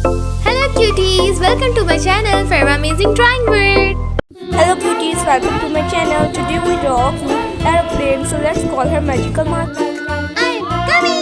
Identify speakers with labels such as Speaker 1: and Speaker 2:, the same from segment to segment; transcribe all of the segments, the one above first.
Speaker 1: Hello cuties, welcome to my channel Farwa Amazing Drawing World.
Speaker 2: Hello cuties, welcome to my channel. Today we draw a cute airplane, so let's call her Magical Marker.
Speaker 1: I'm coming.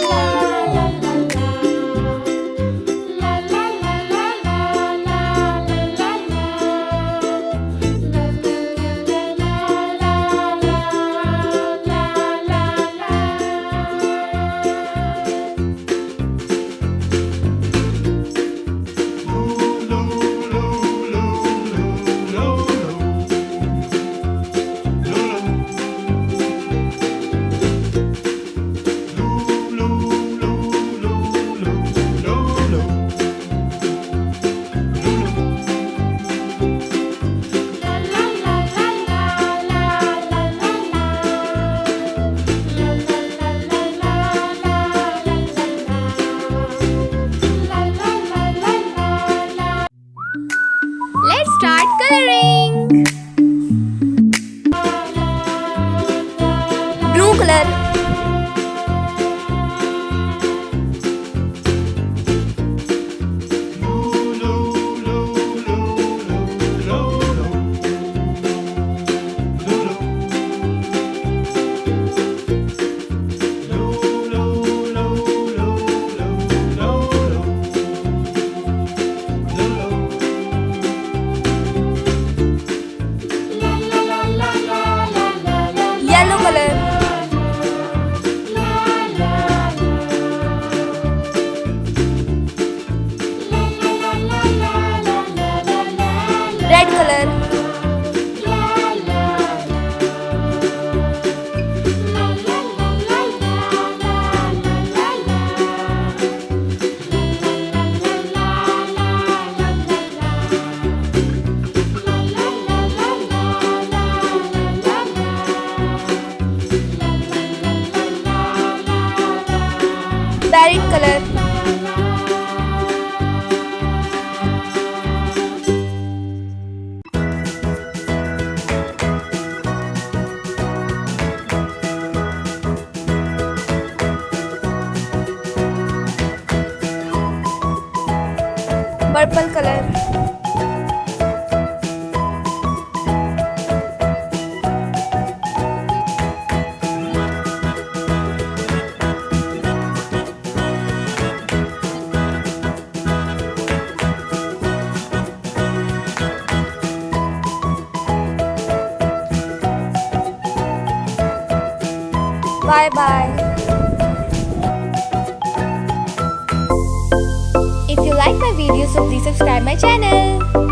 Speaker 1: Let's start coloring.
Speaker 2: Blue color, yellow color, red color, parrot color, purple color, bye bye.
Speaker 1: If you like my video, so please subscribe my channel.